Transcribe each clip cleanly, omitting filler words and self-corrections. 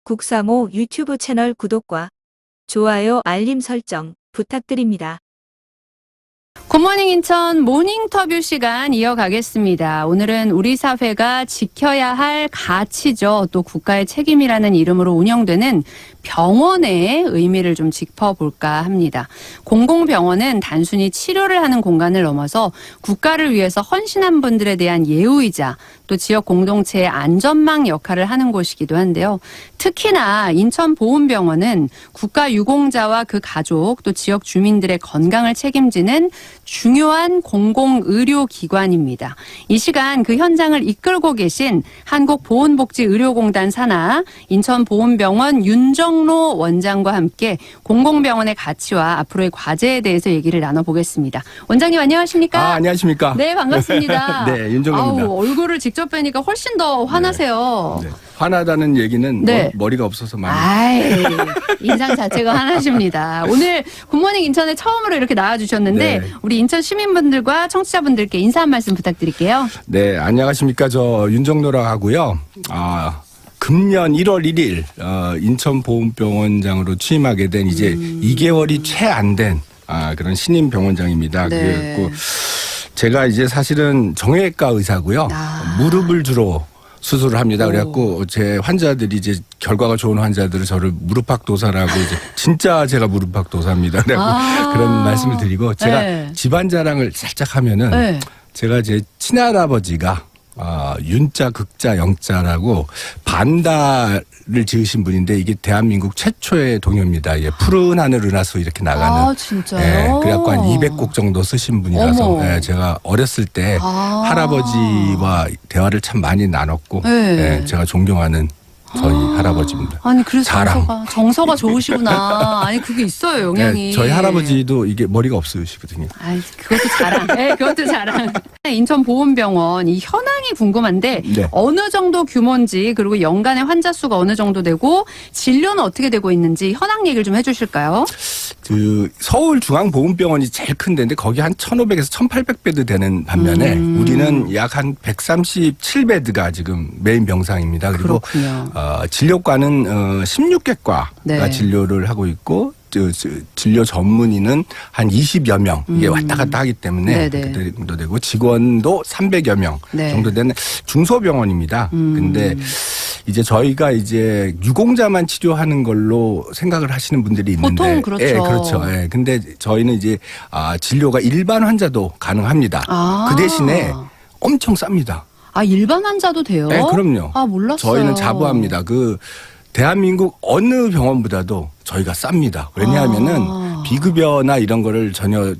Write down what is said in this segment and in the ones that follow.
국사모 유튜브 채널 구독과 좋아요 알림 설정 부탁드립니다. 굿모닝 인천 모닝터뷰 시간 이어가겠습니다. 오늘은 우리 사회가 지켜야 할 가치죠. 또 국가의 책임이라는 이름으로 운영되는 병원의 의미를 좀 짚어볼까 합니다. 공공병원은 단순히 치료를 하는 공간을 넘어서 국가를 위해서 헌신한 분들에 대한 예우이자 또 지역 공동체의 안전망 역할을 하는 곳이기도 한데요. 특히나 인천보훈병원은 국가 유공자와 그 가족 또 지역 주민들의 건강을 책임지는 중요한 공공의료기관입니다. 이 시간 그 현장을 이끌고 계신 한국보훈복지의료공단 산하 인천보훈병원 윤정로 원장과 함께 공공병원의 가치와 앞으로의 과제에 대해서 얘기를 나눠보겠습니다. 원장님 안녕하십니까? 안녕하십니까? 네, 반갑습니다. 네, 윤정로입니다. 얼굴을 직접 뵈니까 훨씬 더 화나세요. 네. 화나다는 얘기는 네. 머리가 없어서 많이. 인상 자체가 화나십니다. 오늘 굿모닝 인천에 처음으로 이렇게 나와주셨는데 네. 우리 인천 시민분들과 청취자분들께 인사 한 말씀 부탁드릴게요. 네, 안녕하십니까? 저 윤정로라고 하고요. 금년 1월 1일 인천보훈병원장으로 취임하게 된 이제 2개월이 채 안 된 그런 신임 병원장입니다. 네. 그래갖고 제가 이제 사실은 정형외과 의사고요. 무릎을 주로 수술을 합니다. 그래갖고 제 환자들이 이제 결과가 좋은 환자들을 저를 무릎팍도사라고 이제 진짜 제가 무릎팍도사입니다. 그래갖고 그런 말씀을 드리고 제가 네. 집안 자랑을 살짝 하면은 네. 제가 제 친할아버지가 윤자 극자 영자라고 반다를 지으신 분인데 이게 대한민국 최초의 동요입니다. 예, 푸른 하늘 은하수 이렇게 나가는. 진짜요? 예, 그래갖고 한 200곡 정도 쓰신 분이라서 예, 제가 어렸을 때 할아버지와 대화를 참 많이 나눴고 네. 예, 제가 존경하는 저희 할아버지입니다. 아니 그래서 자랑. 정서가 좋으시구나. 아니 그게 있어요 영향이. 예, 저희 할아버지도 이게 머리가 없으시거든요. 그것도 자랑. 네, 그것도 자랑. 인천보훈병원 이 현황이 궁금한데 네. 어느 정도 규모인지 그리고 연간의 환자 수가 어느 정도 되고 진료는 어떻게 되고 있는지 현황 얘기를 좀 해주실까요? 그 서울중앙보훈병원이 제일 큰 데인데 거기 한 1,500에서 1,800베드 되는 반면에 우리는 약 한 137베드가 지금 메인 병상입니다. 그리고 그렇군요. 진료과는 16개과가 네. 진료를 하고 있고 진료 전문의는 한 20여 명 이게 왔다 갔다 하기 때문에 네네. 그렇게 정도 되고 직원도 300여 명 네. 정도 되는 중소병원입니다. 근데 이제 저희가 이제 유공자만 치료하는 걸로 생각을 하시는 분들이 있는데 보통 그렇죠. 예, 그렇죠. 예. 근데 저희는 이제 진료가 일반 환자도 가능합니다. 그 대신에 엄청 쌉니다. 일반 환자도 돼요? 네, 그럼요. 몰랐어요. 저희는 자부합니다. 대한민국 어느 병원보다도 저희가 쌉니다. 왜냐하면은 비급여나 이런 거를 전혀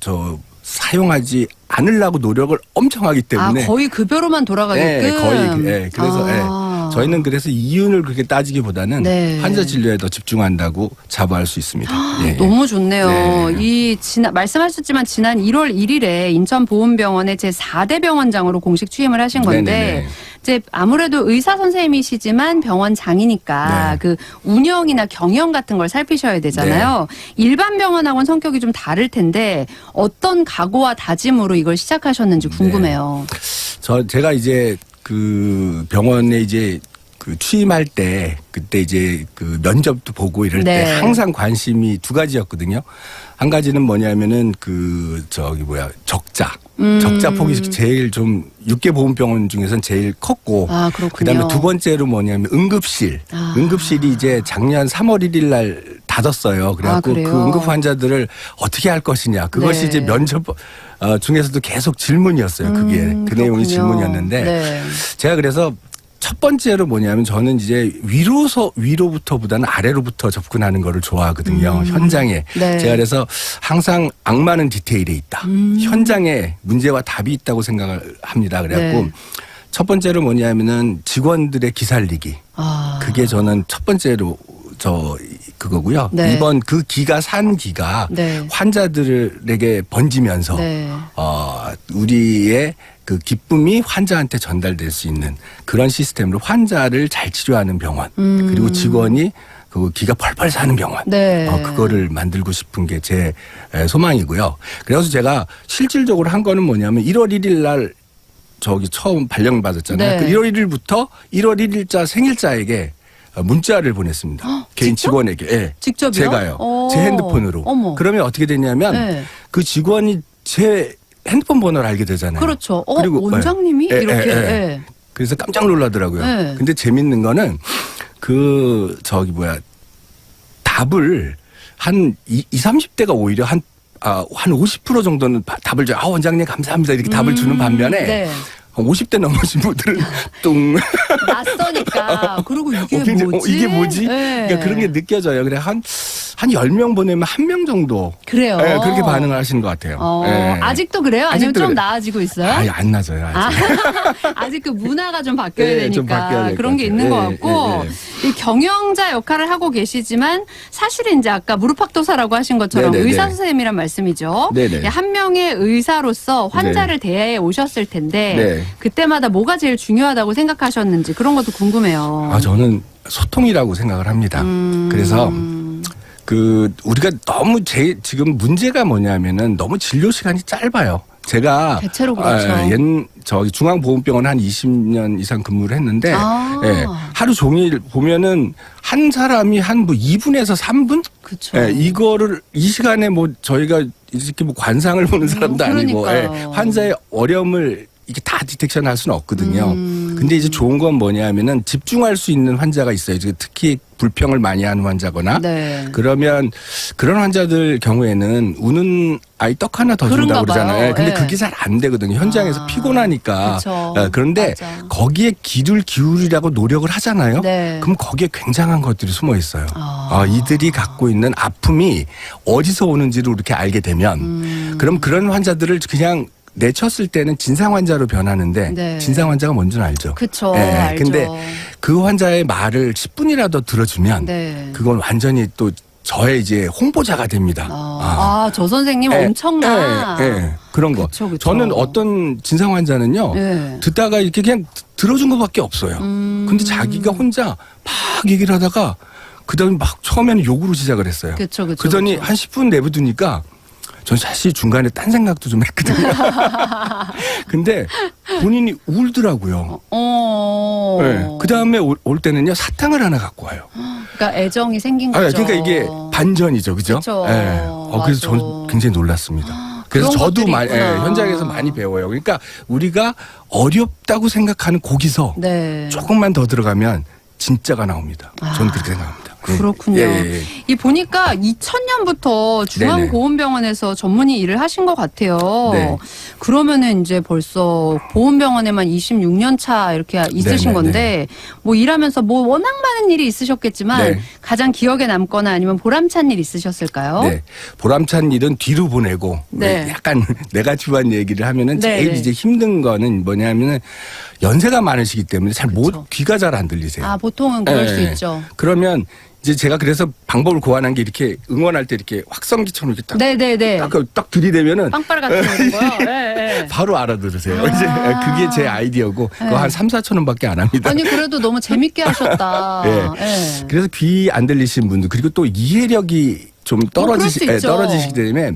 사용하지 않으려고 노력을 엄청 하기 때문에. 거의 급여로만 돌아가게끔? 네, 거의. 예, 그래서 저희는 그래서 이윤을 그렇게 따지기보다는 네. 환자 진료에 더 집중한다고 자부할 수 있습니다. 예, 너무 좋네요. 네. 말씀하셨지만 지난 1월 1일에 인천보훈병원의 제4대 병원장으로 공식 취임을 하신 건데 네네네. 이제 아무래도 의사 선생님이시지만 병원장이니까 네. 그 운영이나 경영 같은 걸 살피셔야 되잖아요. 일반 병원하고는 성격이 좀 다를 텐데 어떤 각오와 다짐으로 이걸 시작하셨는지 궁금해요. 제가 이제 그 병원에 이제 취임할 때 그때 이제 면접도 보고 이럴 네. 때 항상 관심이 두 가지였거든요. 한 가지는 뭐냐면은 적자. 적자 폭이 제일 좀 6개 보훈병원 중에서는 제일 컸고 그렇군요. 그다음에 두 번째로 뭐냐면 응급실. 응급실이 이제 작년 3월 1일 날 닫았어요. 그래갖고 그 응급 환자들을 어떻게 할 것이냐. 그것이 네. 이제 면접 중에서도 계속 질문이었어요. 그게 그 내용이 질문이었는데 네. 제가 그래서 첫 번째로 뭐냐면 저는 이제 위로부터보다는 아래로부터 접근하는 거를 좋아하거든요. 현장에. 네. 제가 그래서 항상 악마는 디테일에 있다. 현장에 문제와 답이 있다고 생각을 합니다. 그래갖고 네. 첫 번째로 뭐냐면은 직원들의 기살리기. 그게 저는 첫 번째로 그거고요. 네. 이번 그 기가 네. 환자들에게 번지면서 네. 우리의 그 기쁨이 환자한테 전달될 수 있는 그런 시스템으로 환자를 잘 치료하는 병원 그리고 직원이 기가 펄펄 사는 병원 네. 그거를 만들고 싶은 게 제 소망이고요. 그래서 제가 실질적으로 한 거는 뭐냐면 1월 1일 날 처음 발령 받았잖아요. 네. 그 1월 1일부터 1월 1일자 생일자에게 문자를 보냈습니다. 개인 직접? 직원에게. 예. 직접이요? 제가요. 제 핸드폰으로. 어머. 그러면 어떻게 되냐면 네. 그 직원이 제 핸드폰 번호를 알게 되잖아요. 그렇죠. 그리고, 원장님이 예, 이렇게. 예, 예. 예. 그래서 깜짝 놀라더라고요. 네. 근데 재밌는 거는 답을 한 20, 30대가 오히려 한 50% 정도는 답을 줘. 원장님 감사합니다. 이렇게 답을 주는 반면에 네. 50대 넘으신 분들은 뚱. 낯서니까. 그리고 이게 굉장히, 뭐지? 이게 뭐지? 네. 그러니까 그런 게 느껴져요. 그래 한 10명 보내면 1명 정도. 그래요. 예, 그렇게 반응을 하시는 것 같아요. 예. 아직도 그래요? 아니면 아직도 좀 그래요. 나아지고 있어요? 아예 안 나져요. 아직. 아직 그 문화가 좀 바뀌어야 예, 좀 바뀌어야 되니까 될 그런 것 게 같아요. 있는 것 예, 같고 예, 이 경영자 역할을 하고 계시지만 사실은 이제 아까 무릎팍도사라고 하신 것처럼 네네네. 의사 선생님이란 말씀이죠. 네네. 예, 한 명의 의사로서 환자를 대해 오셨을 텐데 네. 그때마다 뭐가 제일 중요하다고 생각하셨는지 그런 것도 궁금해요. 저는 소통이라고 생각을 합니다. 그래서 우리가 너무 지금 문제가 뭐냐면은 너무 진료 시간이 짧아요. 제가 대체로 그렇죠. 저기 중앙보건병원 한 20년 이상 근무를 했는데 예, 하루 종일 보면은 한 사람이 한 2분에서 3분? 그렇죠. 예, 이 시간에 저희가 이렇게 관상을 보는 사람도 아니고 그러니까요. 환자의 어려움을 이게 다 디텍션 할 수는 없거든요. 근데 이제 좋은 건 뭐냐면은 집중할 수 있는 환자가 있어요. 특히 불평을 많이 하는 환자거나 네. 그러면 그런 환자들 경우에는 우는 아이 떡 하나 더 그런가 준다고 그러잖아요. 봐요. 근데 네. 그게 잘 안 되거든요. 현장에서 피곤하니까. 그쵸. 그런데 맞아. 거기에 귀를 기울이라고 노력을 하잖아요. 네. 그럼 거기에 굉장한 것들이 숨어 있어요. 이들이 갖고 있는 아픔이 어디서 오는지를 이렇게 알게 되면 그럼 그런 환자들을 그냥 내쳤을 때는 진상 환자로 변하는데 네. 진상 환자가 뭔지는 알죠. 그쵸. 예, 알죠. 근데 그 환자의 말을 10분이라도 들어주면 네. 그건 완전히 또 저의 이제 홍보자가 됩니다. 저 선생님 엄청나. 그런 거. 그쵸, 그쵸. 저는 어떤 진상 환자는요. 네. 듣다가 이렇게 그냥 들어준 것밖에 없어요. 근데 자기가 혼자 막 얘기를 하다가 그다음에 막 처음에는 욕으로 시작을 했어요. 그쵸. 그러더니 한 10분 내버두니까 전 사실 중간에 딴 생각도 좀 했거든요. 근데 본인이 울더라고요. 네. 그 다음에 올 때는요, 사탕을 하나 갖고 와요. 그러니까 애정이 생긴 거죠. 그러니까 이게 반전이죠, 그죠? 그쵸. 네. 그래서 저는 굉장히 놀랐습니다. 그래서 그런 저도 것들이 있구나. 현장에서 많이 배워요. 그러니까 우리가 어렵다고 생각하는 거기서 네. 조금만 더 들어가면 진짜가 나옵니다. 저는 그렇게 생각합니다. 그렇군요. 예. 이 보니까 2000년부터 중앙보훈병원에서 전문의 일을 하신 것 같아요. 네. 그러면은 이제 벌써 보훈병원에만 26년 차 이렇게 있으신 네네네. 건데 뭐 일하면서 뭐 워낙 많은 일이 있으셨겠지만 네. 가장 기억에 남거나 아니면 보람찬 일 있으셨을까요? 네. 보람찬 일은 뒤로 보내고 네. 약간 네가티브한 얘기를 하면은 제일 네네. 이제 힘든 거는 뭐냐면은 연세가 많으시기 때문에 잘 그렇죠. 귀가 잘 안 들리세요. 보통은 그럴 수 네. 있죠. 그러면 이제 제가 그래서 방법을 고안한 게 이렇게 응원할 때 이렇게 확성기처럼 이렇게 네네네. 딱 들이대면은 빵빠라 같은 거요. 네. 바로 알아들으세요. 이제 그게 제 아이디어고 그거 한 3, 4천 원밖에 안 합니다. 아니 그래도 너무 재밌게 하셨다. 예. 네. 그래서 귀 안 들리신 분들 그리고 또 이해력이 좀 그럴 수 있죠. 떨어지시기 때문에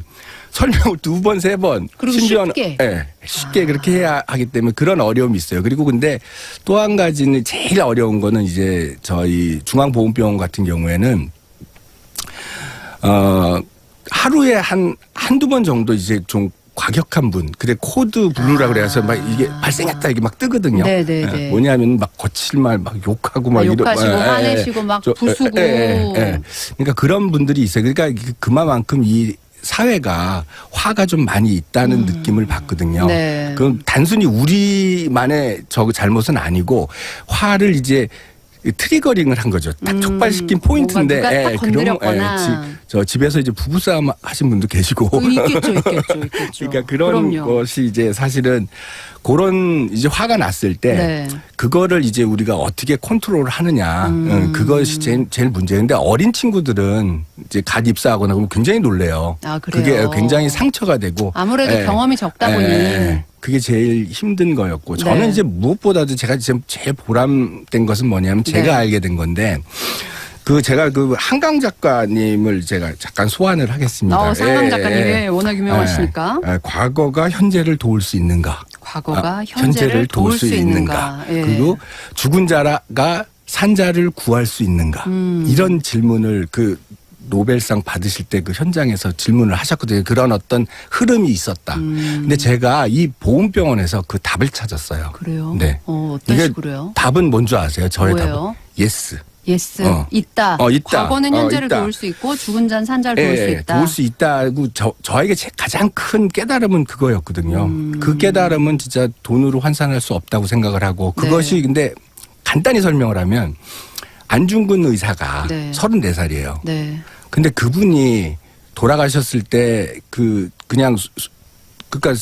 설명을 2번, 3번 그리고 쉽게. 쉽게 그렇게 해야 하기 때문에 그런 어려움이 있어요. 그리고 근데 또 한 가지는 제일 어려운 거는 이제 저희 중앙보훈병원 같은 경우에는 하루에 한두 번 정도 이제 좀 과격한 분, 근데 코드 블루라 그래서 막 이게 발생했다 이게 막 뜨거든요. 네네네. 뭐냐면 막 거칠 말 막 욕하고 막 욕하시고 화내시고 막 부수고. 그러니까 그런 분들이 있어요. 그러니까 그만큼 이 사회가 화가 좀 많이 있다는 느낌을 받거든요. 네. 그럼 단순히 우리만의 잘못은 아니고 화를 이제 트리거링을 한 거죠. 딱 촉발시킨 포인트인데. 누가 딱 건드렸거나. 저 집에서 이제 부부싸움 하신 분도 계시고. 있겠죠. 그러니까 그런 그럼요. 것이 이제 사실은 그런 이제 화가 났을 때 네. 그거를 이제 우리가 어떻게 컨트롤을 하느냐. 그것이 제일 문제인데 어린 친구들은 이제 갓 입사하거나 그러면 굉장히 놀래요. 그래요? 그게 굉장히 상처가 되고. 아무래도 경험이 적다 보니. 그게 제일 힘든 거였고 저는 네. 이제 무엇보다도 제가 지금 제일 보람된 것은 뭐냐면 제가 알게 된 건데 제가 한강 작가님을 제가 잠깐 소환을 하겠습니다. 상강 작가님이 워낙 유명하시니까. 과거가 현재를 도울 수 있는가? 과거가 현재를 도울 수 있는가? 그리고 죽은 자가 산자를 구할 수 있는가 이런 질문을 그 노벨상 받으실 때 그 현장에서 질문을 하셨거든요. 그런 어떤 흐름이 있었다. 근데 제가 이 보훈병원에서 그 답을 찾았어요. 그래요? 네. 어떤 이게 식으로요? 답은 뭔지 아세요? 저의 뭐예요? 답은 예스. 예스. 있다. 있다. 과거는 현재를 있다. 도울 수 있고 죽은 자는 산자를 도울 수 있다. 도울 수 있다고 저에게 가장 큰 깨달음은 그거였거든요. 그 깨달음은 진짜 돈으로 환산할 수 없다고 생각을 하고 그것이 근데 간단히 설명을 하면 안중근 의사가 네. 34살이에요. 네. 근데 그분이 돌아가셨을 때 그냥 그러니까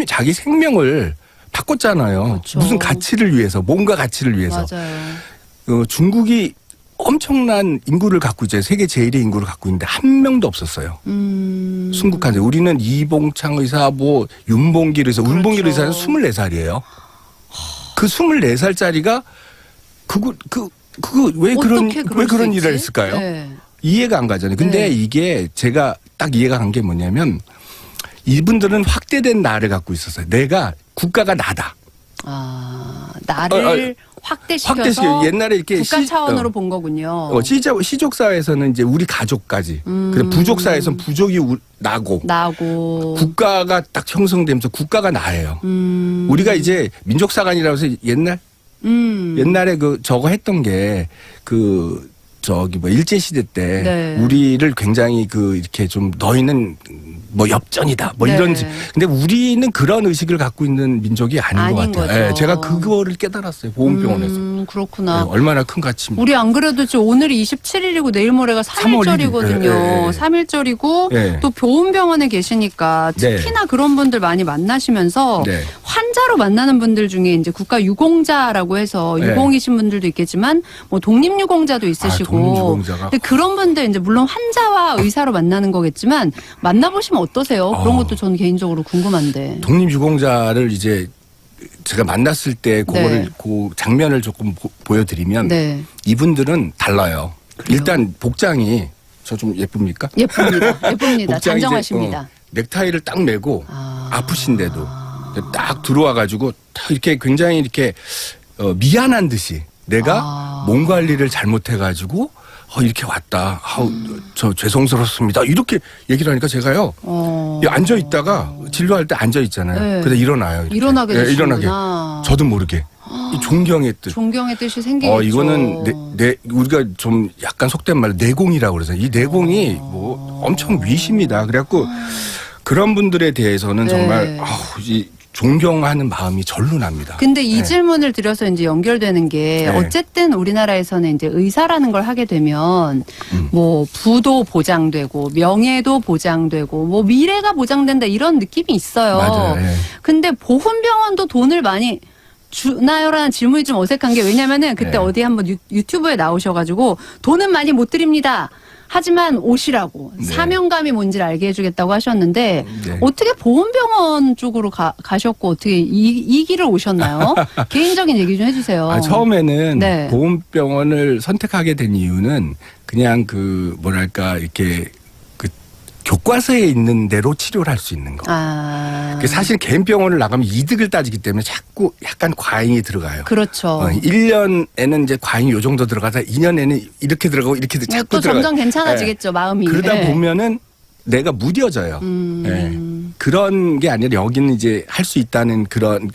자기 생명을 바꿨잖아요. 그렇죠. 무슨 가치를 위해서, 뭔가 가치를 위해서. 맞아요. 중국이 엄청난 인구를 갖고 있죠. 세계 제1의 인구를 갖고 있는데 한 명도 없었어요. 순국한데 우리는 이봉창 의사, 뭐 윤봉길 의사, 그렇죠. 윤봉길 의사는 24살이에요. 그 24살짜리가 왜 그런 일을 했을까요? 네. 이해가 안 가잖아요. 근데 이게 제가 딱 이해가 간 게 뭐냐면 이분들은 확대된 나를 갖고 있었어요. 내가 국가가 나다. 나를 확대시켜서 옛날에 이렇게 국가 차원으로 본 거군요. 시족 사회에서는 이제 우리 가족까지. 그리고 부족 사회에서는 부족이 나고. 국가가 딱 형성되면서 국가가 나예요. 우리가 이제 민족사관이라고 해서 옛날에 저거 했던 게 일제시대 때 우리를 굉장히 이렇게 좀 너희는 뭐 엽전이다 뭐 이런지. 근데 우리는 그런 의식을 갖고 있는 민족이 아닌 것 같아요. 네, 제가 그거를 깨달았어요. 보훈병원에서. 그렇구나. 네, 얼마나 큰 가치입니다. 우리 안 그래도 지금 오늘이 27일이고 내일 모레가 3일절이거든요. 3일절이고 또 보훈병원에 계시니까 특히나 그런 분들 많이 만나시면서 환자로 만나는 분들 중에 이제 국가 유공자라고 해서 유공이신 분들도 있겠지만 뭐 독립유공자도 있으시고. 독립유공자가. 근데 그런 분들 이제 물론 환자와 의사로 만나는 거겠지만 만나보시면 어떠세요? 그런 것도 저는 개인적으로 궁금한데. 독립유공자를 이제 제가 만났을 때 그 장면을 조금 보여드리면 이분들은 달라요. 그래요? 일단 복장이 저 좀 예쁩니까? 예쁩니다. 복장이 단정하십니다. 넥타이를 딱 메고 아프신데도 딱 들어와가지고 딱 이렇게 굉장히 이렇게 미안한 듯이 내가 몸 관리를 잘못해가지고 이렇게 왔다. 저 죄송스럽습니다. 이렇게 얘기를 하니까 제가요. 앉아 있다가 진료할 때 앉아 있잖아요. 그래서 일어나요. 이렇게. 일어나게 되시구나. 일어나게. 저도 모르게. 이 존경의 뜻. 존경의 뜻이 생기겠죠. 이거는 우리가 좀 약간 속된 말로 내공이라고 그래서 이 내공이 뭐 엄청 위십니다. 그래갖고 그런 분들에 대해서는 정말 존경하는 마음이 절로 납니다. 근데 이 질문을 드려서 이제 연결되는 게 어쨌든 우리나라에서는 이제 의사라는 걸 하게 되면 뭐 부도 보장되고 명예도 보장되고 뭐 미래가 보장된다 이런 느낌이 있어요. 맞아요. 근데 보훈병원도 돈을 많이 주나요라는 질문이 좀 어색한 게 왜냐면은 그때 어디 한번 유튜브에 나오셔가지고 돈은 많이 못 드립니다. 하지만 오시라고 사명감이 뭔지를 알게 해주겠다고 하셨는데 어떻게 보훈병원 쪽으로 가셨고 어떻게 이 길을 오셨나요? 개인적인 얘기 좀 해주세요. 처음에는 보훈병원을 선택하게 된 이유는 그냥 이렇게 교과서에 있는 대로 치료를 할 수 있는 거. 사실 개인 병원을 나가면 이득을 따지기 때문에 자꾸 약간 과잉이 들어가요. 그렇죠. 1년에는 이제 과잉이 요 정도 들어가다 2년에는 이렇게 들어가고 이렇게 자꾸 또 들어가요. 점점 괜찮아지겠죠, 마음이. 그러다 보면은 내가 무뎌져요. 그런 게 아니라 여기는 이제 할 수 있다는 그런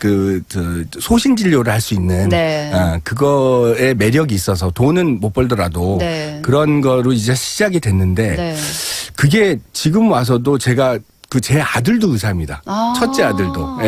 소신 진료를 할 수 있는 그거에 매력이 있어서 돈은 못 벌더라도 그런 거로 이제 시작이 됐는데 그게 지금 와서도 제가 제 아들도 의사입니다. 첫째 아들도.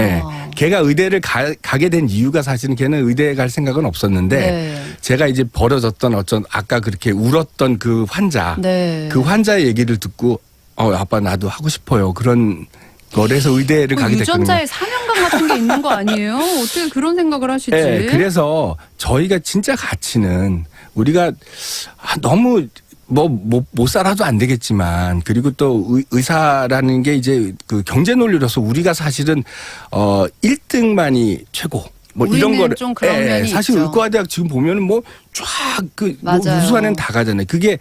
걔가 의대를 가게 된 이유가 사실은 걔는 의대에 갈 생각은 없었는데 제가 이제 벌어졌던 아까 그렇게 울었던 그 환자 그 환자의 얘기를 듣고 아빠 나도 하고 싶어요. 그런 거래서 의대를 가게 됐거든요. 유전자의 사명감 같은 게 있는 거 아니에요? 어떻게 그런 생각을 하시지? 그래서 저희가 진짜 가치는 우리가 너무 못 살아도 안 되겠지만 그리고 또 의사라는 게 이제 경제 논리로서 우리가 사실은 1등만이 최고 뭐 이런 우리는 거를 좀 그런 면이 사실 있죠. 의과대학 지금 보면은 뭐 쫙 그 맞아요. 우수한애는 다 가잖아요. 그게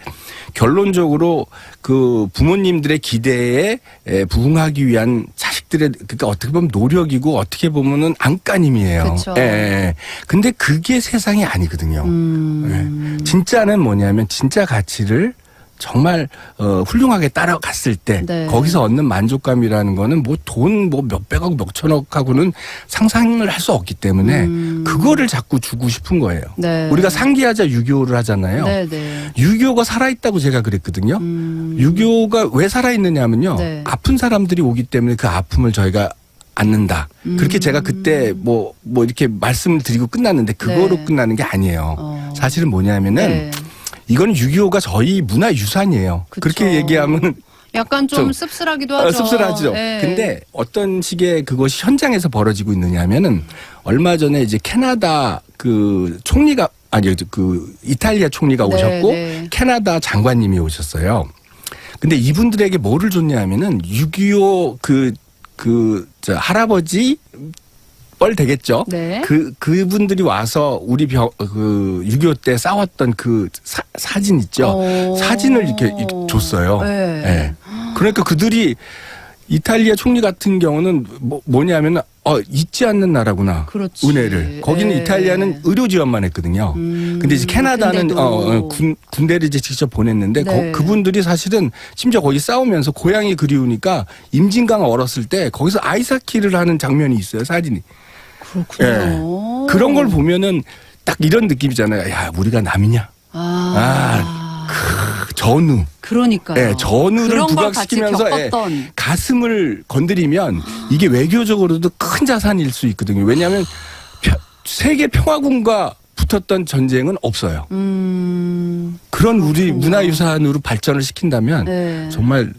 결론적으로 그 부모님들의 기대에 부응하기 위한 자식들의 그러니까 어떻게 보면 노력이고 어떻게 보면은 안간힘이에요. 그쵸. 예. 근데 그게 세상이 아니거든요. 예. 진짜는 뭐냐면 진짜 가치를 정말 훌륭하게 따라갔을 때 네. 거기서 얻는 만족감이라는 거는 뭐 돈 뭐 몇백억 몇천억하고는 상상을 할 수 없기 때문에 그거를 자꾸 주고 싶은 거예요. 네. 우리가 상기하자 6.25를 하잖아요. 네네. 6.25가 살아있다고 제가 그랬거든요. 6.25가 왜 살아있느냐면요. 네. 아픈 사람들이 오기 때문에 그 아픔을 저희가 안는다. 그렇게 제가 그때 뭐 이렇게 말씀을 드리고 끝났는데 그거로 네. 끝나는 게 아니에요. 사실은 뭐냐면은 네. 이건 6.25가 저희 문화유산이에요. 그쵸. 그렇게 얘기하면 약간 좀 씁쓸하기도 하죠. 씁쓸하죠. 네. 근데 어떤 식의 그것이 현장에서 벌어지고 있느냐면은 얼마 전에 이제 캐나다 그 총리가 아니 그 이탈리아 총리가 네, 오셨고 네. 캐나다 장관님이 오셨어요. 근데 이분들에게 뭐를 줬냐면은 6.25 저 할아버지 뻘 되겠죠. 네. 그분들이 와서 우리 6.25 때 싸웠던 그 사진 있죠. 사진을 이렇게 줬어요. 네. 예. 그러니까 그들이 이탈리아 총리 같은 경우는 뭐냐면 잊지 않는 나라구나. 그렇지. 은혜를. 거기는 네. 이탈리아는 의료 지원만 했거든요. 근데 이제 캐나다는 근데도. 군대를 이제 직접 보냈는데 네. 그분들이 사실은 심지어 거기 싸우면서 고향이 그리우니까 임진강 얼었을 때 거기서 아이스하키를 하는 장면이 있어요. 사진이. 그렇군요. 예. 그런 걸 보면은 딱 이런 느낌이잖아요. 야, 우리가 남이냐? 전우. 그러니까요. 예, 전우를 그런 걸 부각시키면서 같이 겪었던. 가슴을 건드리면 이게 외교적으로도 큰 자산일 수 있거든요. 왜냐하면 세계 평화군과 붙었던 전쟁은 없어요. 그런 우리 문화유산으로 발전을 시킨다면 네. 정말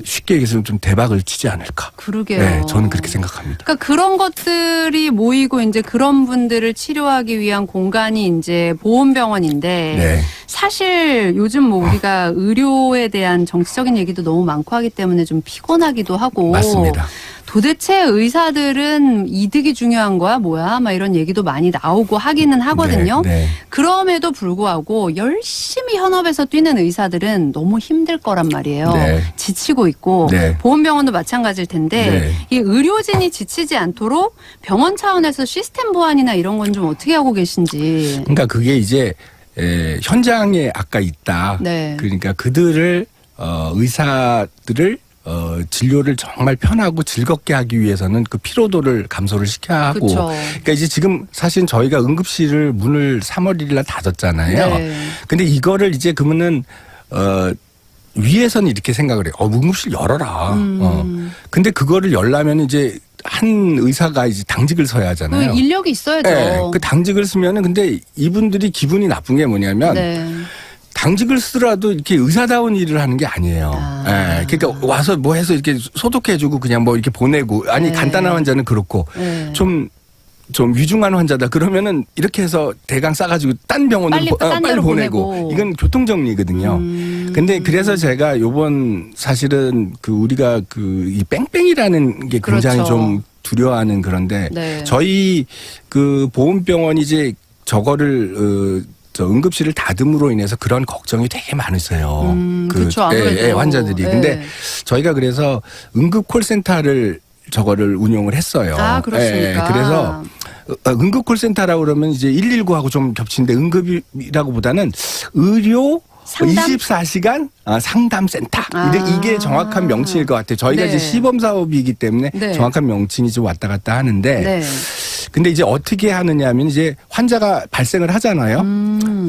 쉽게 얘기해서 좀 대박을 치지 않을까. 그러게요. 네, 저는 그렇게 생각합니다. 그러니까 그런 것들이 모이고 이제 그런 분들을 치료하기 위한 공간이 이제 보훈병원인데 네. 사실 요즘 뭐 우리가 의료에 대한 정치적인 얘기도 너무 많고 하기 때문에 좀 피곤하기도 하고 맞습니다. 도대체 의사들은 이득이 중요한 거야 뭐야 막 이런 얘기도 많이 나오고 하기는 하거든요. 네, 네. 그럼에도 불구하고 열심히 현업에서 뛰는 의사들은 너무 힘들 거란 말이에요. 네. 지치고 있고 네. 보훈병원도 마찬가지일 텐데 네. 이 의료진이 지치지 않도록 병원 차원에서 시스템 보완이나 이런 건 좀 어떻게 하고 계신지. 그러니까 그게 이제 현장에 아까 있다. 네. 그러니까 그들을 의사들을 진료를 정말 편하고 즐겁게 하기 위해서는 그 피로도를 감소를 시켜야 하고. 그쵸. 그러니까 이제 지금 사실 저희가 응급실을 문을 3월 1일 날 닫았잖아요. 네. 근데 이거를 이제 그러면은 위에서는 이렇게 생각을 해요. 응급실 열어라. 근데 그거를 열려면 이제 한 의사가 이제 당직을 서야 그 하잖아요. 인력이 있어야죠. 네, 그 당직을 쓰면은 근데 이분들이 기분이 나쁜 게 뭐냐면 네. 당직을 쓰더라도 이렇게 의사다운 일을 하는 게 아니에요. 아. 예, 그러니까 와서 뭐 해서 이렇게 소독해주고 그냥 뭐 이렇게 보내고 아니 네. 간단한 환자는 그렇고 네. 좀 위중한 환자다 그러면은 이렇게 해서 대강 싸가지고 딴 병원으로 딴 빨리 데로 보내고 보내고. 이건 교통정리거든요. 근데 그래서 제가 요번 사실은 그 우리가 그 이 뺑뺑이라는 게 굉장히 그렇죠. 좀 두려워하는 그런데 네. 저희 그 보훈병원이 이제 저거를 응급실을 닫음으로 인해서 그런 걱정이 되게 많으세요. 그렇죠. 아무래도. 환자들이. 네. 근데 저희가 그래서 응급 콜센터를 저거를 운용을 했어요. 아, 그렇습니까? 그래서 응급 콜센터라고 그러면 이제 119하고 좀 겹치는데 응급이라고 보다는 의료 상담? 24시간 상담센터. 이게 정확한 명칭일 것 같아요. 저희가 네. 이제 시범 사업이기 때문에 네. 정확한 명칭이 좀 왔다 갔다 하는데 네. 근데 이제 어떻게 하느냐면 이제 환자가 발생을 하잖아요.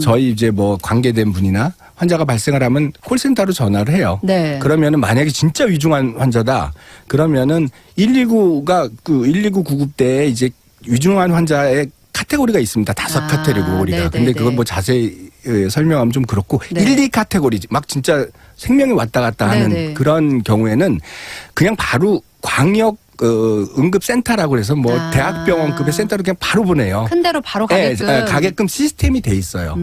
저희 이제 뭐 관계된 분이나 환자가 발생을 하면 콜센터로 전화를 해요. 네. 그러면은 만약에 진짜 위중한 환자다. 그러면은 119가 그 119 구급대에 이제 위중한 환자의 카테고리가 있습니다. 5 카테고리가. 네네네. 근데 그건 뭐 자세히 설명하면 좀 그렇고 네. 1, 2 카테고리 막 진짜 생명이 왔다 갔다 하는 네네. 그런 경우에는 그냥 바로 광역 응급센터라고 그래서 뭐 아. 대학병원급의 센터로 그냥 바로 보내요. 큰 데로 바로 예, 가게끔. 가게끔 시스템이 돼 있어요.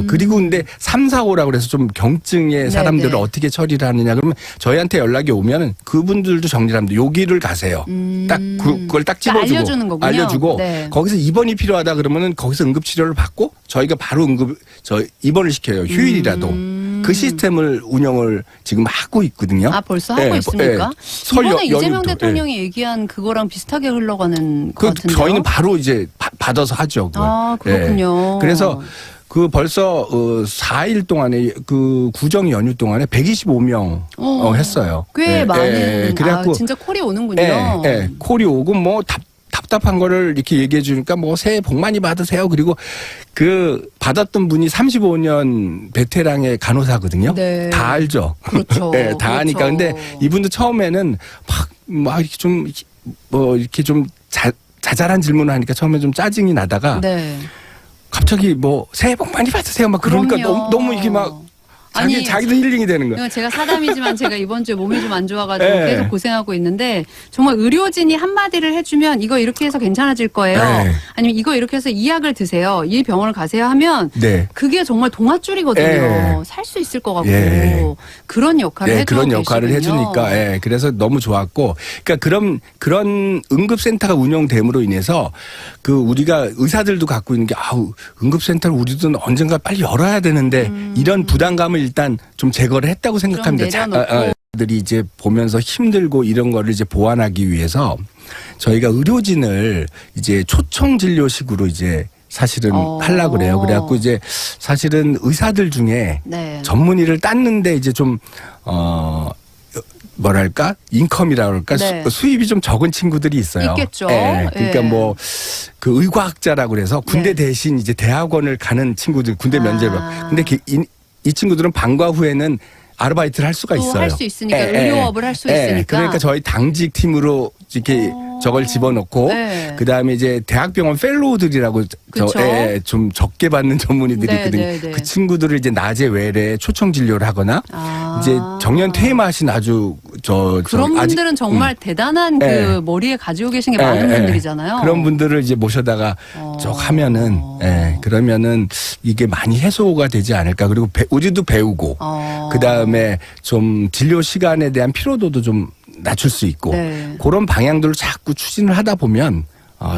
그리고 근데 3, 4, 5라고 그래서 좀 경증의 사람들을 네. 어떻게 처리를 하느냐 그러면 저희한테 연락이 오면 그분들도 정리를 합니다. 여기를 가세요. 딱 그걸 딱 그러니까 집어주고 알려주는 거군요. 알려주고 네. 거기서 입원이 필요하다 그러면은 거기서 응급치료를 받고 저희가 바로 입원을 시켜요. 휴일이라도. 그 시스템을 운영을 지금 하고 있거든요. 아, 벌써 하고 있습니까? 설 이번에 이재명 연휴도, 대통령이 얘기한 그거랑 비슷하게 흘러가는 것 같은데요. 저희는 바로 이제 받아서 하죠. 그걸. 아, 그렇군요. 그래서 그 벌써 4일 동안에 그 구정 연휴 동안에 125명 했어요. 꽤 많은. 그래갖고 진짜 콜이 오는군요. 콜이 오고 뭐 답답한 거를 이렇게 얘기해 주니까 뭐 새해 복 많이 받으세요. 그리고 그 받았던 분이 35년 베테랑의 간호사거든요. 네. 다 알죠. 그렇죠. 네, 다 그렇죠. 아니까. 근데 이분도 처음에는 막 이렇게 좀 뭐 이렇게 좀 자잘한 질문을 하니까 처음에 좀 짜증이 나다가 네. 갑자기 뭐 새해 복 많이 받으세요. 막 그러니까 그럼요. 너무 이게 막 아니, 자기도 힐링이 되는 거예요. 이건 제가 사담이지만 제가 이번 주에 몸이 좀 안 좋아가지고 네. 계속 고생하고 있는데 정말 의료진이 한마디를 해주면 이거 이렇게 해서 괜찮아질 거예요. 네. 아니면 이거 이렇게 해서 이 약을 드세요. 이 병원을 가세요 하면 네. 그게 정말 동아줄이거든요. 네. 살 수 있을 것 같고 예. 그런 역할을 네, 해주고 그런 역할을 계시군요. 해주니까, 예, 그래서 너무 좋았고, 그러니까 그런 응급센터가 운영됨으로 인해서 그 우리가 의사들도 갖고 있는 게 응급센터를 우리도 언젠가 빨리 열어야 되는데 이런 부담감을 일단 좀 제거를 했다고 생각합니다. 내려놓고. 들이 이제 보면서 힘들고 이런 거를 이제 보완하기 위해서 저희가 의료진을 이제 초청 진료식으로 이제 사실은 하려고 그래요. 그래갖고 이제 사실은 의사들 중에 네. 전문의를 땄는데 이제 좀, 뭐랄까? 인컴이라 그럴까? 네. 수입이 좀 적은 친구들이 있어요. 있겠죠. 예, 그러니까 예. 뭐, 그 의과학자라고 그래서 군대 네. 대신 이제 대학원을 가는 친구들, 군대 면제로. 아. 근데 이 친구들은 방과 후에는 아르바이트를 할 수가 또 있어요. 할 수 있으니까, 예, 예. 의료업을 할 수 예, 있으니까. 그러니까 저희 당직 팀으로 이렇게 저걸 집어넣고 네. 그다음에 이제 대학병원 펠로우들이라고 그쵸. 좀 적게 받는 전문의들이 네, 있거든요. 네, 네. 그 친구들을 이제 낮에 외래 초청 진료를 하거나 아. 이제 정년 퇴임하신 아주 그런 아직 분들은 정말 대단한 그 예. 머리에 가지고 계신 게 많은 분들이잖아요. 그런 분들을 이제 모셔다가 쭉 하면은 그러면은 이게 많이 해소가 되지 않을까. 그리고 우리도 배우고 그다음에 좀 진료 시간에 대한 피로도도 좀 낮출 수 있고 네. 그런 방향들을 자꾸 추진을 하다 보면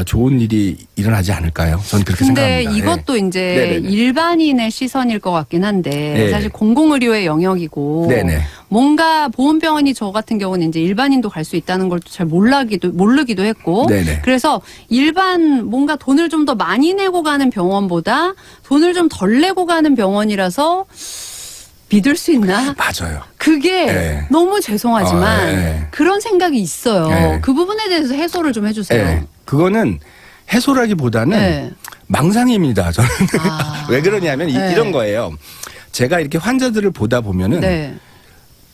좋은 일이 일어나지 않을까요? 저는 그렇게 근데 생각합니다. 이것도 이제 네네네. 일반인의 시선일 것 같긴 한데 네. 사실 공공의료의 영역이고 네네. 뭔가 보험병원이 저 같은 경우는 이제 일반인도 갈 수 있다는 걸 잘 모르기도 했고 네네. 그래서 일반 뭔가 돈을 좀 더 많이 내고 가는 병원보다 돈을 좀 덜 내고 가는 병원이라서 믿을 수 있나? 맞아요. 그게 네. 너무 죄송하지만 네. 그런 생각이 있어요. 네. 그 부분에 대해서 해소를 좀 해주세요. 네. 그거는 해소라기보다는 네. 망상입니다. 저는 아. 왜 그러냐면 네. 이런 거예요. 제가 이렇게 환자들을 보다 보면은 네.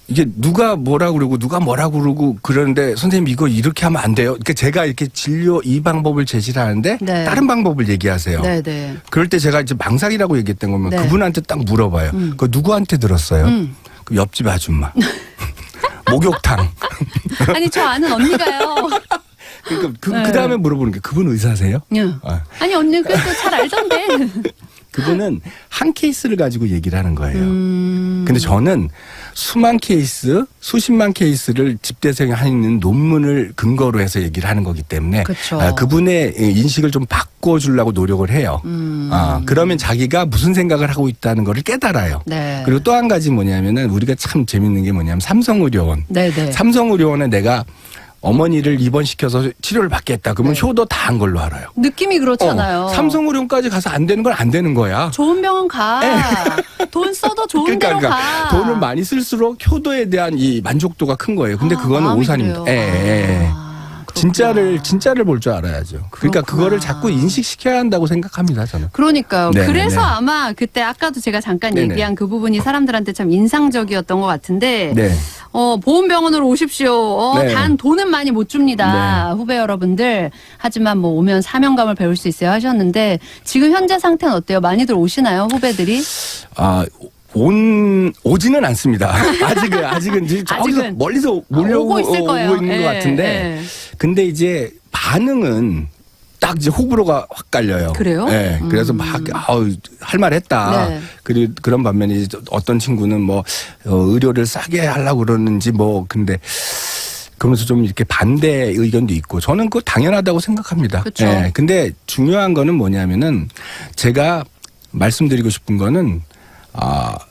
이게 누가 뭐라 그러고 누가 뭐라 그러고 그러는데 선생님 이거 이렇게 하면 안 돼요. 그러니까 제가 이렇게 진료 이 방법을 제시를 하는데 네. 다른 방법을 얘기하세요. 네, 네. 그럴 때 제가 이제 망상이라고 얘기했던 거면 네. 그분한테 딱 물어봐요. 그거 누구한테 들었어요? 그 옆집 아줌마. 목욕탕. 아니 저 아는 언니가요. 그러니까 그 네. 다음에 물어보는 게 그분 의사세요? 야. 아. 아니 언니 그래도 잘 알던데. 그분은 한 케이스를 가지고 얘기를 하는 거예요. 음. 근데 저는 수만 케이스, 수십만 케이스를 집대성하는 논문을 근거로 해서 얘기를 하는 거기 때문에 그쵸. 그분의 인식을 좀 바꿔주려고 노력을 해요. 그러면 자기가 무슨 생각을 하고 있다는 거를 깨달아요. 네. 그리고 또 한 가지 뭐냐면은 우리가 참 재밌는 게 뭐냐면 삼성의료원. 네네. 삼성의료원에 내가 어머니를 입원시켜서 치료를 받겠다. 그러면 네. 효도 다 한 걸로 알아요. 느낌이 그렇잖아요. 삼성의료원까지 가서 안 되는 건 안 되는 거야. 좋은 병원 가. 돈 써도 좋은 데로 가. 돈을 많이 쓸수록 효도에 대한 이 만족도가 큰 거예요. 근데 그거는 마음이 오산입니다. 그래요. 예. 그렇구나. 진짜를 볼 줄 알아야죠. 그러니까 그렇구나. 그거를 자꾸 인식시켜야 한다고 생각합니다. 저는. 그러니까요. 네네네. 그래서 아마 그때 아까도 제가 잠깐 네네. 얘기한 그 부분이 사람들한테 참 인상적이었던 것 같은데 네. 보험병원으로 오십시오. 네. 단 돈은 많이 못 줍니다. 후배 여러분들. 하지만 뭐 오면 사명감을 배울 수 있어요 하셨는데 지금 현재 상태는 어때요? 많이들 오시나요? 후배들이? 오지는 않습니다. 아직은 이제 저기서 아직은 멀리서 몰려오고 있을 거예요. 오고 있는 것 같은데. 근데 이제 반응은 딱 이제 호불호가 확 갈려요. 그래요? 네. 그래서 막, 할 말 했다. 네. 그리고 그런 반면에 이제 어떤 친구는 뭐, 의료를 싸게 하려고 그러는지 뭐, 근데, 그러면서 좀 이렇게 반대 의견도 있고 저는 그거 당연하다고 생각합니다. 그쵸. 예. 근데 중요한 거는 뭐냐면은 제가 말씀드리고 싶은 거는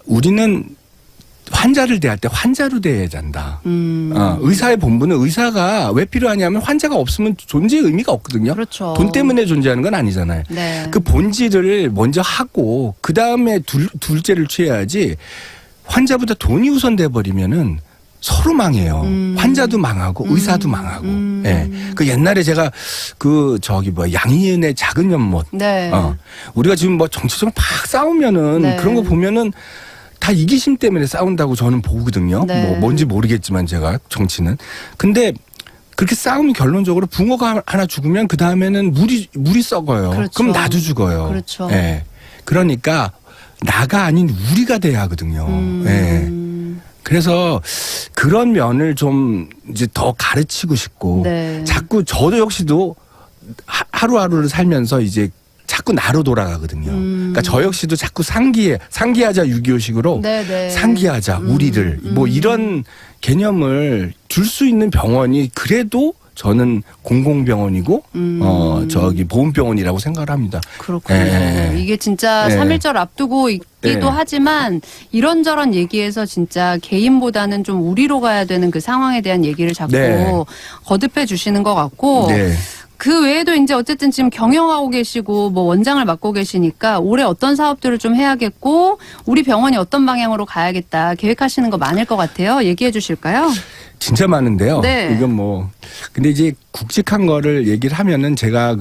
우리는 환자를 대할 때 환자로 대해야 한다. 의사의 본분은 의사가 왜 필요하냐면 환자가 없으면 존재의 의미가 없거든요. 그렇죠. 돈 때문에 존재하는 건 아니잖아요. 네. 그 본질을 먼저 하고 그 다음에 둘째를 취해야지 환자보다 돈이 우선돼 버리면은 서로 망해요. 환자도 망하고 의사도 망하고. 예. 그 옛날에 제가 양희은의 작은 연못. 네. 우리가 지금 뭐 정치적으로 막 싸우면은 네. 그런 거 보면은 다 이기심 때문에 싸운다고 저는 보거든요. 네. 뭐 뭔지 모르겠지만 제가 정치는. 근데 그렇게 싸우면 결론적으로 붕어가 하나 죽으면 그 다음에는 물이 썩어요. 그렇죠. 그럼 나도 죽어요. 그렇죠. 예. 그러니까 나가 아닌 우리가 돼야 하거든요. 예. 그래서 그런 면을 좀 이제 더 가르치고 싶고 네. 자꾸 저도 역시도 하루하루를 살면서 이제 자꾸 나로 돌아가거든요. 그러니까 저 역시도 자꾸 상기하자 6.25식으로 네. 상기하자 우리를 뭐 이런 개념을 줄 수 있는 병원이 그래도 저는 공공병원이고 보훈병원이라고 생각을 합니다. 그렇군요. 예. 이게 진짜 예. 3.1절 앞두고 있기도 예. 하지만 이런저런 얘기에서 진짜 개인보다는 좀 우리로 가야 되는 그 상황에 대한 얘기를 자꾸 네. 거듭해 주시는 것 같고 네. 그 외에도 이제 어쨌든 지금 경영하고 계시고 뭐 원장을 맡고 계시니까 올해 어떤 사업들을 좀 해야겠고 우리 병원이 어떤 방향으로 가야겠다 계획하시는 거 많을 것 같아요. 얘기해 주실까요? 진짜 많은데요. 네. 이건 근데 이제 굵직한 거를 얘기를 하면은 제가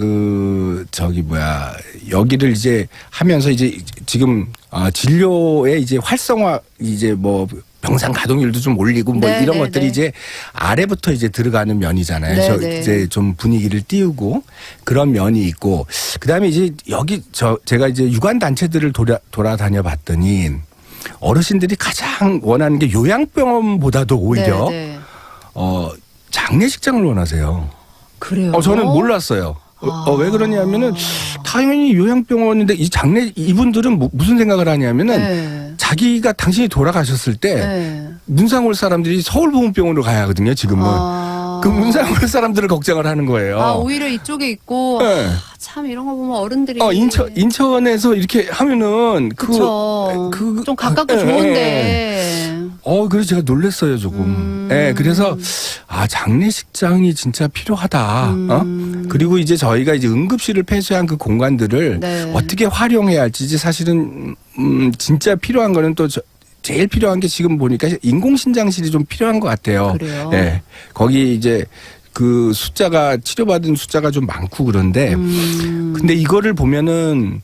여기를 이제 하면서 이제 지금 진료의 이제 활성화 이제 병상 가동률도 좀 올리고 네, 이런 네, 것들이 네. 이제 아래부터 이제 들어가는 면이잖아요. 네, 그래서 네. 이제 좀 분위기를 띄우고 그런 면이 있고 그다음에 이제 제가 이제 유관 단체들을 돌아다녀 봤더니 어르신들이 가장 원하는 게 요양병원보다도 오히려 네. 장례식장을 원하세요. 그래요. 저는 몰랐어요. 왜 그러냐면은 당연히 요양병원인데 이분들은 무슨 생각을 하냐면은 네. 자기가 당신이 돌아가셨을 때 네. 문상올 사람들이 서울보훈병원으로 가야 하거든요. 지금은 그 문상올 사람들을 걱정을 하는 거예요. 오히려 이쪽에 있고 네. 참 이런 거 보면 어른들이 인천에서 이렇게 하면은 그쵸. 좀 가깝고 예, 좋은데. 그래서 제가 놀랐어요, 조금. 예, 그래서, 장례식장이 진짜 필요하다. 그리고 이제 저희가 이제 응급실을 폐쇄한 그 공간들을 네. 어떻게 활용해야 할지 이제 사실은, 진짜 필요한 거는 또 제일 필요한 게 지금 보니까 인공신장실이 좀 필요한 것 같아요. 그래요? 예. 거기 이제 그 치료받은 숫자가 좀 많고 그런데, 근데 이거를 보면은,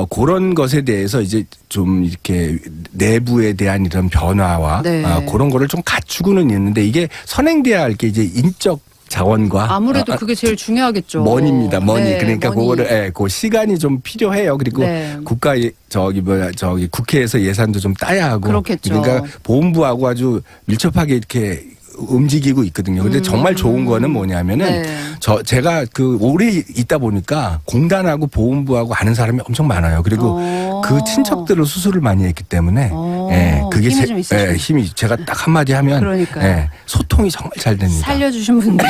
그런 것에 대해서 이제 좀 이렇게 내부에 대한 이런 변화와 네. 그런 거를 좀 갖추고는 있는데 이게 선행돼야 할 게 이제 인적 자원과 아무래도 그게 제일 중요하겠죠. 머니입니다. 네, 그러니까 머니. 그거를 그 시간이 좀 필요해요. 그리고 네. 국회에서 예산도 좀 따야 하고 그렇겠죠. 그러니까 보훈부하고 아주 밀접하게 이렇게 움직이고 있거든요. 근데 정말 좋은 거는 뭐냐면은 네. 제가 오래 있다 보니까 공단하고 보훈부하고 아는 사람이 엄청 많아요. 그리고 그 친척들을 수술을 많이 했기 때문에 그게 힘이 좀 있으시군요. 힘이 제가 딱 한마디 하면 그러니까요. 소통이 정말 잘 됩니다. 살려주신 분들.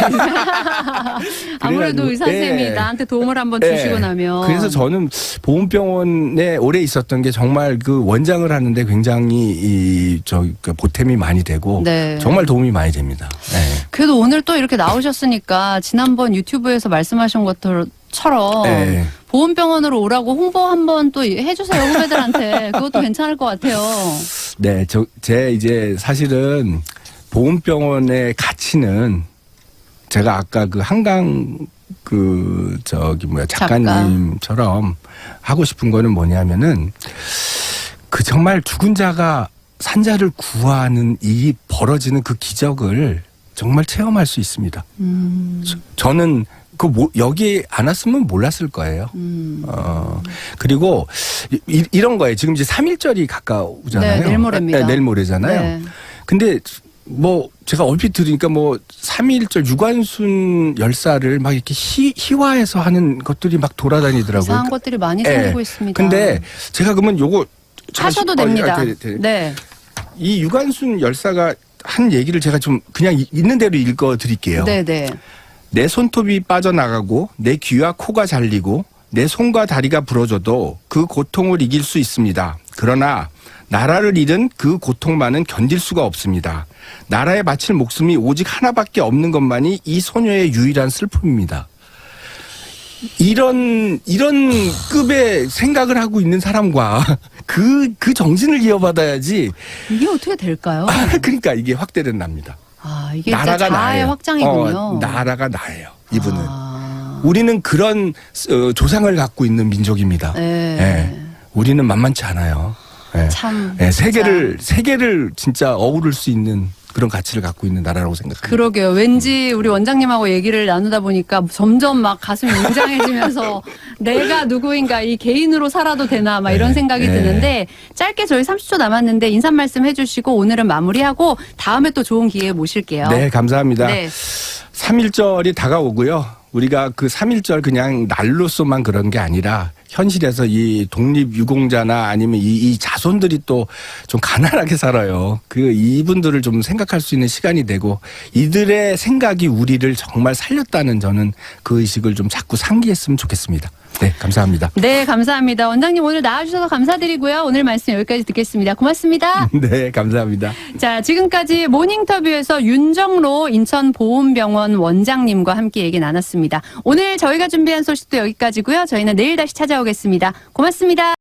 아무래도 그래가지고, 의사 선생님이 나한테 도움을 한번 주시고 나면. 그래서 저는 보훈병원에 오래 있었던 게 정말 그 원장을 하는데 굉장히 보탬이 많이 되고 네. 정말 도움이 많이 됩니다. 네. 그래도 오늘 또 이렇게 나오셨으니까 지난번 유튜브에서 말씀하신 것처럼 네. 보훈병원으로 오라고 홍보 한번 또 해주세요, 후배들한테. 그것도 괜찮을 것 같아요. 네, 제 이제 사실은 보훈병원의 가치는 제가 아까 그 한강 작가님처럼 하고 싶은 거는 뭐냐면은 정말 죽은 자가 산자를 구하는 이 벌어지는 그 기적을 정말 체험할 수 있습니다. 저는 여기 안 왔으면 몰랐을 거예요. 그리고 이런 거예요. 지금 이제 3.1절이 가까우잖아요. 네, 내일 모레입니다. 네, 내일 모레잖아요. 네. 근데 뭐 제가 얼핏 들으니까 뭐 3.1절 유관순 열사를 막 이렇게 희화해서 하는 것들이 막 돌아다니더라고요. 이상한 것들이 많이 네. 생기고 있습니다. 근데 제가 그러면 요거 하셔도 됩니다. 네. 이 유관순 열사가 한 얘기를 제가 좀 그냥 있는 대로 읽어 드릴게요. 네네. 내 손톱이 빠져나가고 내 귀와 코가 잘리고 내 손과 다리가 부러져도 그 고통을 이길 수 있습니다. 그러나 나라를 잃은 그 고통만은 견딜 수가 없습니다. 나라에 바칠 목숨이 오직 하나밖에 없는 것만이 이 소녀의 유일한 슬픔입니다. 이런 급의 생각을 하고 있는 사람과 그 정신을 이어받아야지. 이게 어떻게 될까요? 그러니까 이게 확대된 납니다. 아, 이게 진짜 나라가 자아의 나예요. 확장이군요. 나라가 나예요. 이분은. 아. 우리는 그런 조상을 갖고 있는 민족입니다. 네. 예. 우리는 만만치 않아요. 예. 참. 예, 진짜. 세계를 진짜 어우를 수 있는 그런 가치를 갖고 있는 나라라고 생각합니다. 그러게요. 왠지 우리 원장님하고 얘기를 나누다 보니까 점점 막 가슴이 웅장해지면서 내가 누구인가 이 개인으로 살아도 되나 막 이런 네, 생각이 네. 드는데 짧게 저희 30초 남았는데 인사 말씀 해주시고 오늘은 마무리하고 다음에 또 좋은 기회에 모실게요. 네, 감사합니다. 네. 3.1절이 다가오고요. 우리가 그 3.1절 그냥 날로서만 그런 게 아니라 현실에서 이 독립유공자나 아니면 이 자손들이 또 좀 가난하게 살아요. 이분들을 좀 생각할 수 있는 시간이 되고 이들의 생각이 우리를 정말 살렸다는 저는 그 의식을 좀 자꾸 상기했으면 좋겠습니다. 네, 감사합니다. 네, 감사합니다. 원장님 오늘 나와주셔서 감사드리고요. 오늘 말씀 여기까지 듣겠습니다. 고맙습니다. 네, 감사합니다. 자, 지금까지 모닝터뷰에서 윤정로 인천보훈병원 원장님과 함께 얘기 나눴습니다. 오늘 저희가 준비한 소식도 여기까지고요. 저희는 내일 다시 찾아오겠습니다. 고맙습니다.